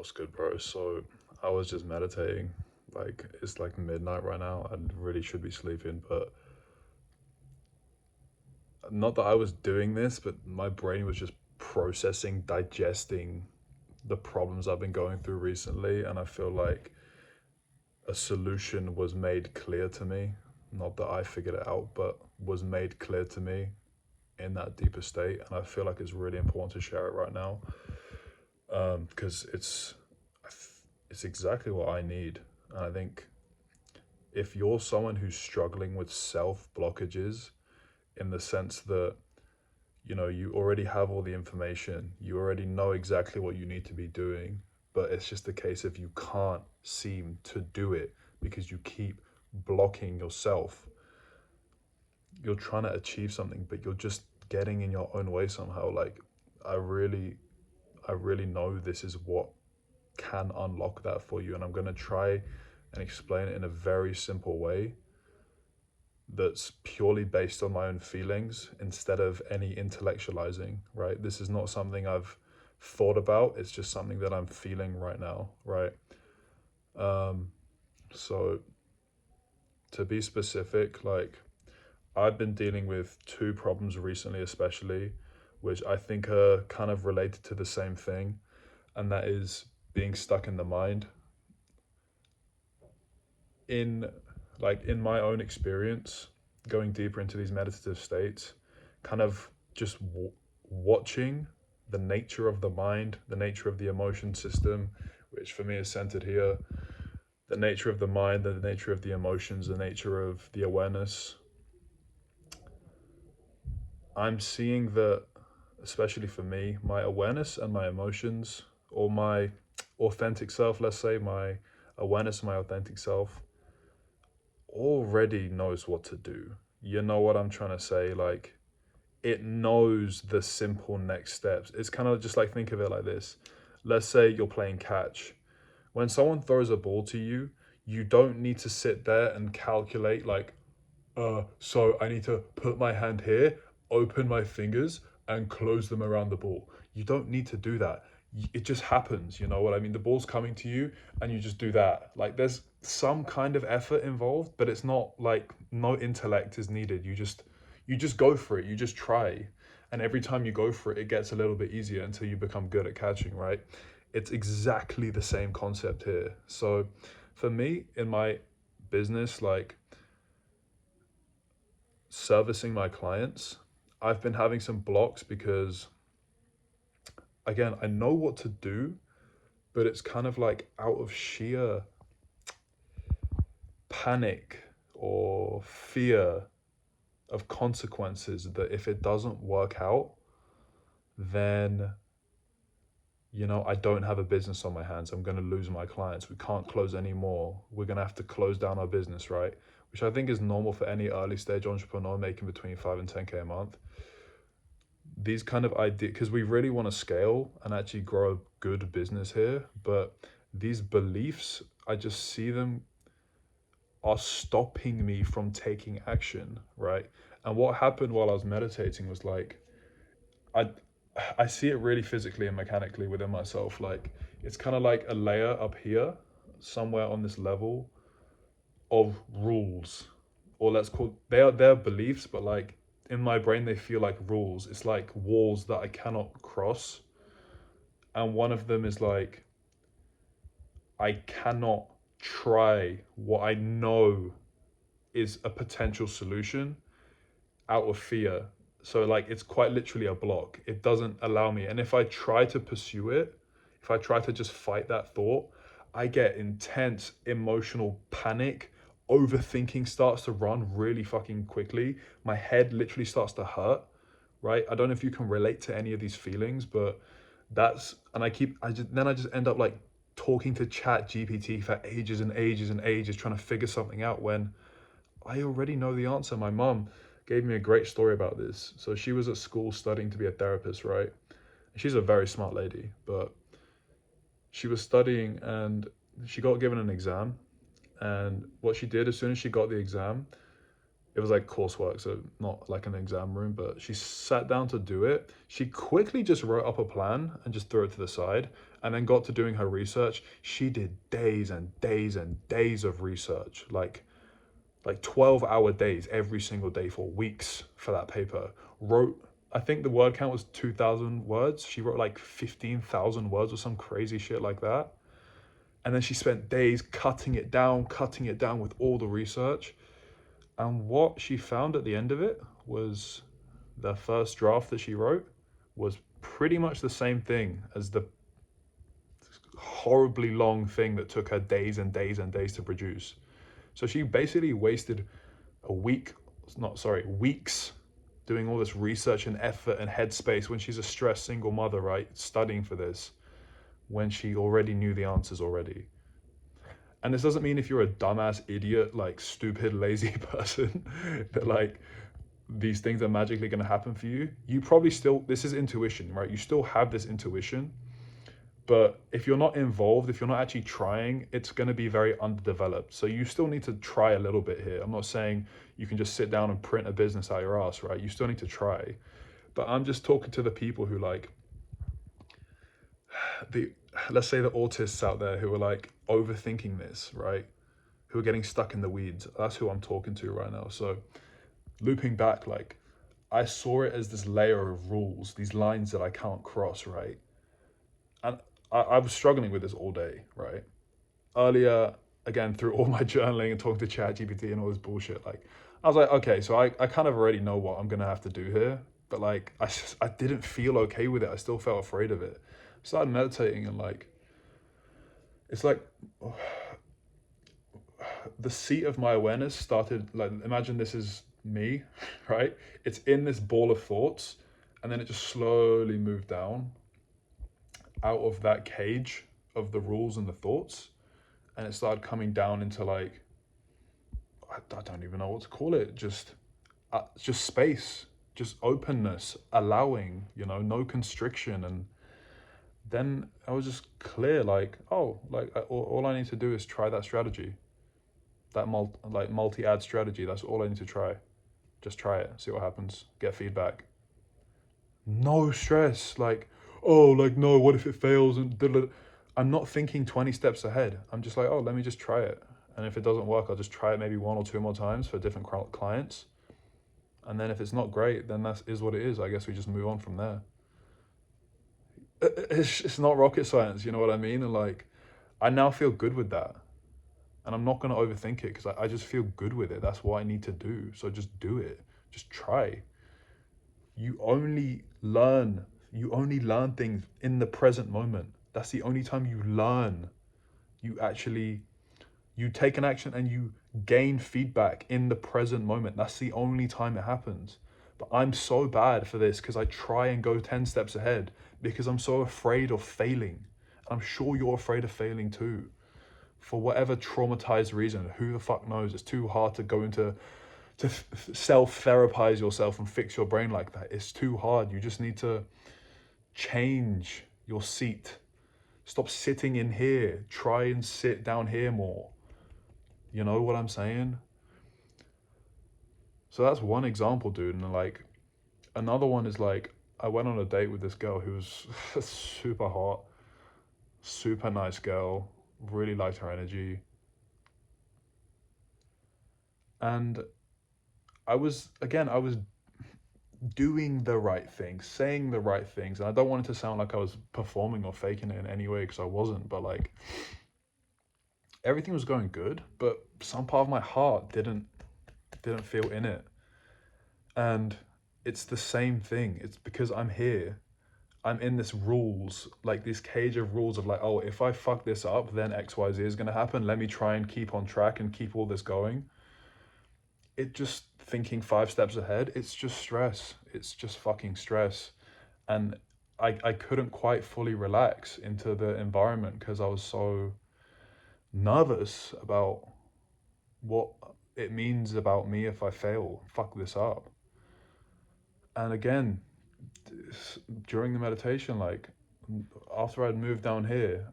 What's good, bro? So I was just meditating. Like it's like midnight right now. I really should be sleeping, but not that I was doing this, but my brain was just processing, digesting the problems I've been going through recently, and I feel like a solution was made clear to me. Not that I figured it out, but was made clear to me in that deeper state, and I feel like it's really important to share it right now, because it's exactly what I need. And I think if you're someone who's struggling with self blockages, in the sense that you already have all the information, you already know exactly what you need to be doing, but it's just a case of you can't seem to do it because you keep blocking yourself. You're trying to achieve something, but you're just getting in your own way somehow. Like, i really I really know this is what can unlock that for you, and I'm going to try and explain it in a very simple way that's purely based on my own feelings instead of any intellectualizing, right? This is not something I've thought about, it's just something that I'm feeling right now, right? So to be specific, like, I've been dealing with two problems recently, especially, which I think are kind of related to the same thing, and that is being stuck in the mind. In in my own experience, going deeper into these meditative states, kind of just watching the nature of the mind, the nature of the emotion system, which for me is centered here, the nature of the mind, the nature of the emotions, the nature of the awareness. I'm seeing that, especially for me, my awareness and my emotions, or my authentic self, let's say, my awareness and my authentic self already knows what to do. You know what I'm trying to say? Like, it knows the simple next steps. It's kind of just like, think of it like this. Let's say you're playing catch. When someone throws a ball to you, you don't need to sit there and calculate, like, so I need to put my hand here, open my fingers, and close them around the ball. You don't need to do that. It just happens, you know what I mean? The ball's coming to you, and you just do that. Like, there's some kind of effort involved, but it's not like no intellect is needed. You just go for it. You just try. And every time you go for it, it gets a little bit easier until you become good at catching, right? It's exactly the same concept here. So for me, in my business, like, servicing my clients, I've been having some blocks because, again, I know what to do, but it's kind of like out of sheer panic or fear of consequences, that if it doesn't work out, then I don't have a business on my hands. I'm going to lose my clients. We can't close anymore. We're going to have to close down our business, right? Which I think is normal for any early stage entrepreneur making between 5 and 10K a month. These kind of ideas, because we really want to scale and actually grow a good business here, but these beliefs, I just see them are stopping me from taking action, right? And what happened while I was meditating was, like, I I see it really physically and mechanically within myself. Like, it's kind of like a layer up here, somewhere on this level of rules, or let's call, they're beliefs, but like in my brain they feel like rules. It's like walls that I cannot cross, and one of them is like, I cannot try what I know is a potential solution out of fear. So, like, it's quite literally a block. It doesn't allow me. And if I try to pursue it, if I try to just fight that thought, I get intense emotional panic. Overthinking starts to run really fucking quickly. My head literally starts to hurt, right? I don't know if you can relate to any of these feelings, but and I just end up like talking to Chat GPT for ages and ages and ages, trying to figure something out when I already know the answer. My mom gave me a great story about this. So she was at school studying to be a therapist, right? She's a very smart lady, but she was studying and she got given an exam. And what she did, as soon as she got the exam, it was like coursework, so not like an exam room, but she sat down to do it. She quickly just wrote up a plan and just threw it to the side. and then got to doing her research. She did days and days and days of research, like 12-hour days every single day for weeks for that paper. Wrote, I think the word count was 2,000 words. She wrote like 15,000 words or some crazy shit like that. And then she spent days cutting it down with all the research. And what she found at the end of it was the first draft that she wrote was pretty much the same thing as the horribly long thing that took her days and days and days to produce. So she basically wasted weeks doing all this research and effort and headspace when she's a stressed single mother, right? Studying for this when she already knew the answers already. And this doesn't mean if you're a dumbass idiot, like stupid, lazy person, that like these things are magically going to happen for you. You probably still, this is intuition, right? You still have this intuition, but if you're not involved, if you're not actually trying, it's going to be very underdeveloped. So you still need to try a little bit here. I'm not saying you can just sit down and print a business out your ass, right? You still need to try. But I'm just talking to the people who like the, let's say the autists out there who are like overthinking this, right? Who are getting stuck in the weeds. That's who I'm talking to right now. So looping back, like I saw it as this layer of rules, these lines that I can't cross, right? And I was struggling with this all day, right? Earlier, again, through all my journaling and talking to ChatGPT and all this bullshit, like I was like, okay, so I kind of already know what I'm gonna have to do here, but like I didn't feel okay with it. I still felt afraid of it. Started meditating and like it's like the seat of my awareness started, like imagine this is me, right? It's in this ball of thoughts, and then it just slowly moved down out of that cage of the rules and the thoughts, and it started coming down into like I don't even know what to call it, just space, just openness, allowing, no constriction. And then I was just clear, like, oh, like all I need to do is try that strategy, that multi-ad strategy. That's all I need to try. Just try it, see what happens, get feedback. No stress, like, oh, like, no, what if it fails? And I'm not thinking 20 steps ahead. I'm just like, oh, let me just try it. And if it doesn't work, I'll just try it maybe one or two more times for different clients. And then if it's not great, then that is what it is. I guess we just move on from there. It's not rocket science, you know what I mean? And like, I now feel good with that. And I'm not going to overthink it because I just feel good with it. That's what I need to do. So just do it. Just try. You only learn. You only learn things in the present moment. That's the only time you learn. You actually, you take an action and you gain feedback in the present moment. That's the only time it happens. But I'm so bad for this because I try and go 10 steps ahead because I'm so afraid of failing. I'm sure you're afraid of failing too. For whatever traumatized reason, who the fuck knows? It's too hard to go into to self-therapize yourself and fix your brain like that. It's too hard. You just need to change your seat. Stop sitting in here. Try and sit down here more. You know what I'm saying? So that's one example, dude. And like another one is like I went on a date with this girl who was super hot, super nice girl, really liked her energy. And I was doing the right things, saying the right things. And I don't want it to sound like I was performing or faking it in any way because I wasn't, but like everything was going good, but some part of my heart didn't feel in it. And it's the same thing. It's because I'm here. I'm in this rules, like this cage of rules of like, oh, if I fuck this up, then XYZ is gonna happen. Let me try and keep on track and keep all this going. It just thinking 5 steps ahead, it's just stress. It's just fucking stress. And I couldn't quite fully relax into the environment because I was so nervous about what it means about me if I fail, fuck this up. And again, during the meditation, like after I'd moved down here,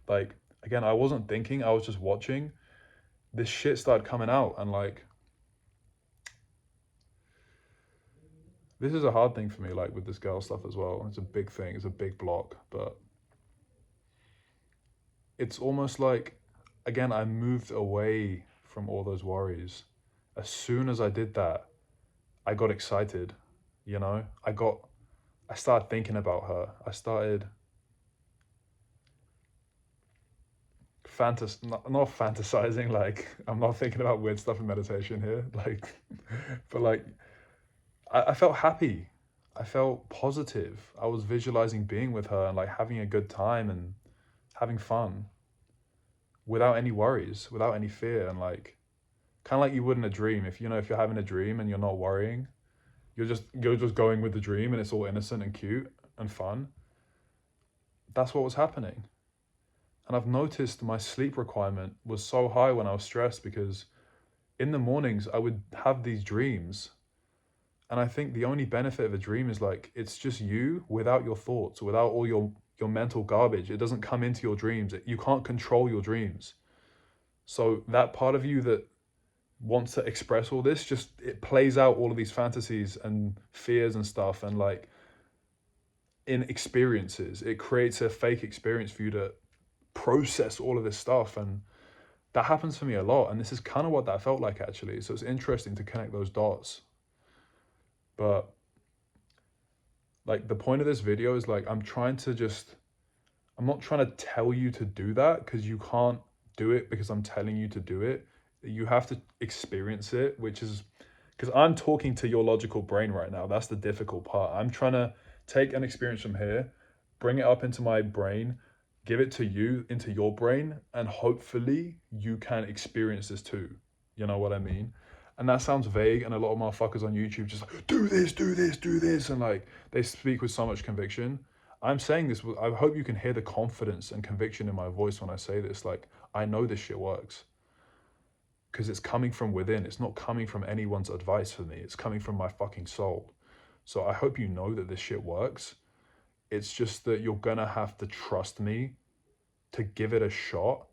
like again, I wasn't thinking, I was just watching. This shit started coming out, and like this is a hard thing for me, like with this girl stuff as well. It's a big thing, it's a big block, but it's almost like, again, I moved away from all those worries. As soon as I did that, I got excited, you know? I started thinking about her. I started not fantasizing, like, I'm not thinking about weird stuff in meditation here, like, but like, I felt happy. I felt positive. I was visualizing being with her and like having a good time and having fun without any worries, without any fear, and like, kind of like you would in a dream. If you know, if you're having a dream and you're not worrying, you're just going with the dream and it's all innocent and cute and fun. That's what was happening. And I've noticed my sleep requirement was so high when I was stressed because in the mornings I would have these dreams. And I think the only benefit of a dream is like it's just you without your thoughts, without all your mental garbage. It doesn't come into your dreams. You can't control your dreams. So that part of you that wants to express all this, just it plays out all of these fantasies and fears and stuff, and like in experiences it creates a fake experience for you to process all of this stuff. And that happens for me a lot, and this is kind of what that felt like actually. So it's interesting to connect those dots. But like the point of this video is like I'm not trying to tell you to do that, because you can't do it because I'm telling you to do it. You have to experience it, which is because I'm talking to your logical brain right now. That's the difficult part. I'm trying to take an experience from here, bring it up into my brain, give it to you into your brain, and hopefully you can experience this too. You know what I mean? And that sounds vague, and a lot of motherfuckers on YouTube just like, do this, do this, do this, and like they speak with so much conviction. I'm saying this, I hope you can hear the confidence and conviction in my voice when I say this. Like, I know this shit works because it's coming from within. It's not coming from anyone's advice for me. It's coming from my fucking soul. So I hope you know that this shit works. It's just that you're gonna have to trust me to give it a shot,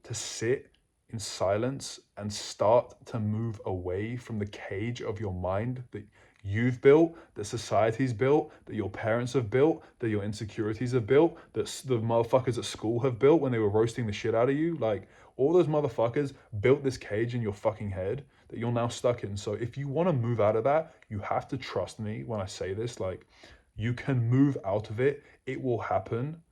to sit in silence and start to move away from the cage of your mind that you've built, that society's built, that your parents have built, that your insecurities have built, that the motherfuckers at school have built when they were roasting the shit out of you. Like, all those motherfuckers built this cage in your fucking head that you're now stuck in. So if you want to move out of that, you have to trust me when I say this. Like, you can move out of it. It will happen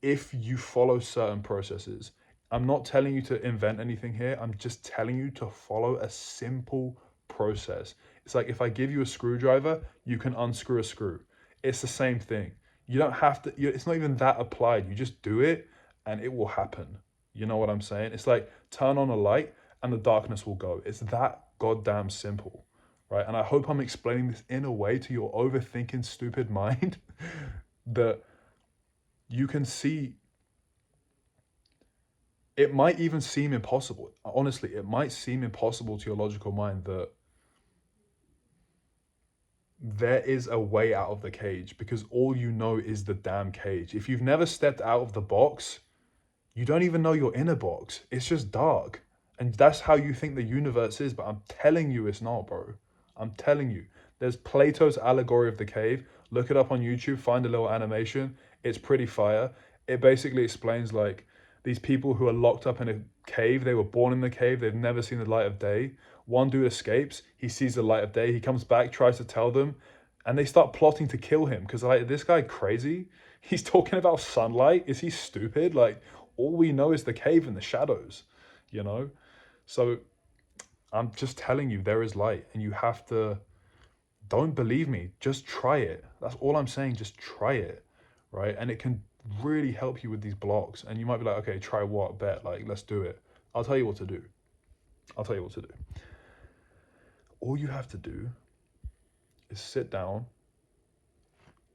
if you follow certain processes. I'm not telling you to invent anything here. I'm just telling you to follow a simple process. It's like if I give you a screwdriver, you can unscrew a screw. It's the same thing. You don't have to, it's not even that applied. You just do it and it will happen. You know what I'm saying? It's like turn on a light and the darkness will go. It's that goddamn simple, right? And I hope I'm explaining this in a way to your overthinking, stupid mind that you can see. It might even seem impossible. Honestly, it might seem impossible to your logical mind that there is a way out of the cage because all you know is the damn cage. If you've never stepped out of the box, you don't even know you're in a box. It's just dark. And that's how you think the universe is. But I'm telling you, it's not, bro. I'm telling you. There's Plato's allegory of the cave. Look it up on YouTube, find a little animation. It's pretty fire. It basically explains like these people who are locked up in a cave. They were born in the cave. They've never seen the light of day. One dude escapes. He sees the light of day. He comes back, tries to tell them. And they start plotting to kill him because like, this guy crazy? He's talking about sunlight. Is he stupid? Like, all we know is the cave and the shadows, you know? So I'm just telling you, there is light, and you have to, don't believe me, just try it. That's all I'm saying, just try it, right? And it can really help you with these blocks. And you might be like, okay, try what? Bet, like, let's do it. I'll tell you what to do. I'll tell you what to do. All you have to do is sit down,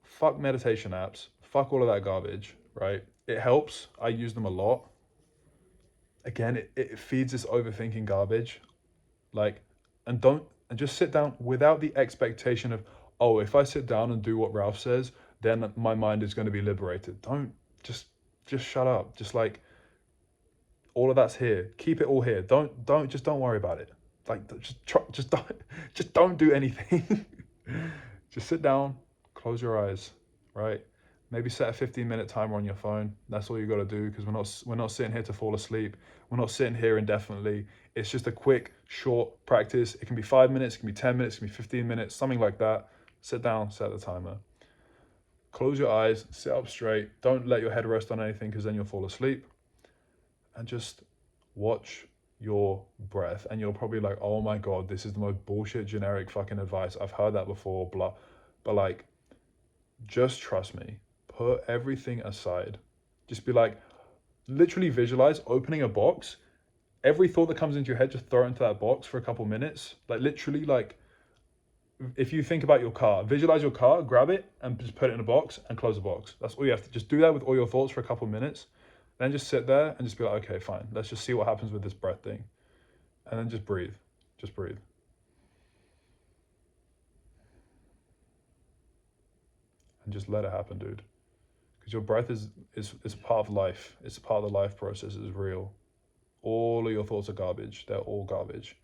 fuck meditation apps, fuck all of that garbage, right? It helps. I use them a lot. Again, it feeds this overthinking garbage. Like, and just sit down without the expectation of, oh, if I sit down and do what Ralph says, then my mind is going to be liberated. Don't just shut up. Just like all of that's here. Keep it all here. Don't worry about it. Like just don't do anything. Just sit down, close your eyes, right? Maybe set a 15-minute timer on your phone. That's all you got to do, because we're not sitting here to fall asleep. We're not sitting here indefinitely. It's just a quick, short practice. It can be 5 minutes, it can be 10 minutes, it can be 15 minutes, something like that. Sit down, set the timer. Close your eyes, sit up straight. Don't let your head rest on anything, because then you'll fall asleep. And just watch your breath. And you're probably like, oh my God, this is the most bullshit generic fucking advice. I've heard that before, blah. But like, just trust me. Put everything aside. Just be like, literally visualize opening a box. Every thought that comes into your head, just throw it into that box for a couple minutes. Like literally, like if you think about your car, visualize your car, grab it and just put it in a box and close the box. That's all you have to just do that with all your thoughts for a couple minutes. Then just sit there and just be like, okay, fine. Let's just see what happens with this breath thing. And then just breathe. Just breathe. And just let it happen, dude. Because your breath is part of life. It's part of the life process. It's real. All of your thoughts are garbage. They're all garbage.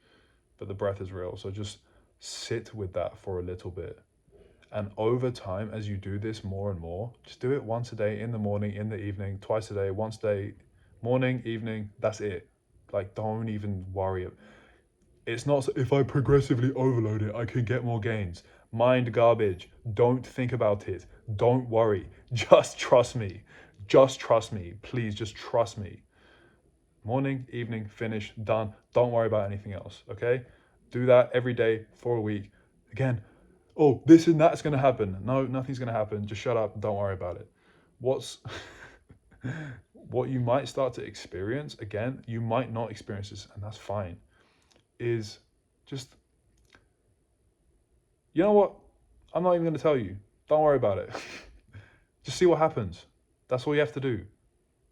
But the breath is real. So just sit with that for a little bit. And over time, as you do this more and more, just do it once a day, in the morning, in the evening, twice a day, once a day, morning, evening. That's it. Like, don't even worry. It's not if I progressively overload it, I can get more gains. Mind garbage. Don't think about it. Don't worry. Just trust me. Just trust me. Please, just trust me. Morning, evening, finish, done. Don't worry about anything else, okay? Do that every day for a week. Again, oh, this and that's going to happen. No, nothing's going to happen. Just shut up. Don't worry about it. What's what you might start to experience, again, you might not experience this, and that's fine, is just, you know what? I'm not even going to tell you. Don't worry about it. Just see what happens. That's all you have to do.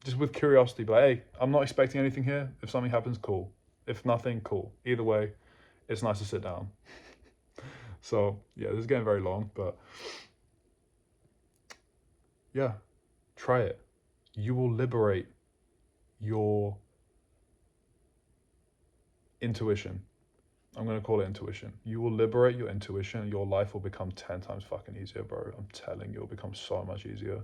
Just with curiosity, but hey, I'm not expecting anything here. If something happens, cool. If nothing, cool. Either way, it's nice to sit down. So yeah, this is getting very long, but yeah, try it. You will liberate your intuition. I'm going to call it intuition. You will liberate your intuition. Your life will become 10 times fucking easier, bro. I'm telling you, it'll become so much easier.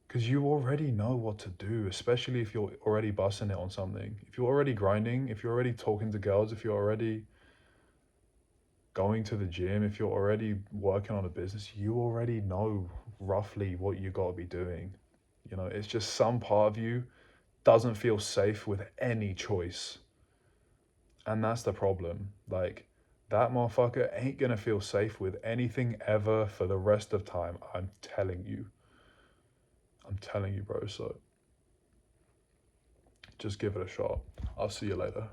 Because you already know what to do, especially if you're already busting it on something. If you're already grinding, if you're already talking to girls, if you're already going to the gym, if you're already working on a business, you already know roughly what you got to be doing. You know, it's just some part of you doesn't feel safe with any choice. And that's the problem. Like, that motherfucker ain't gonna feel safe with anything ever for the rest of time. I'm telling you. I'm telling you, bro. So just give it a shot. I'll see you later.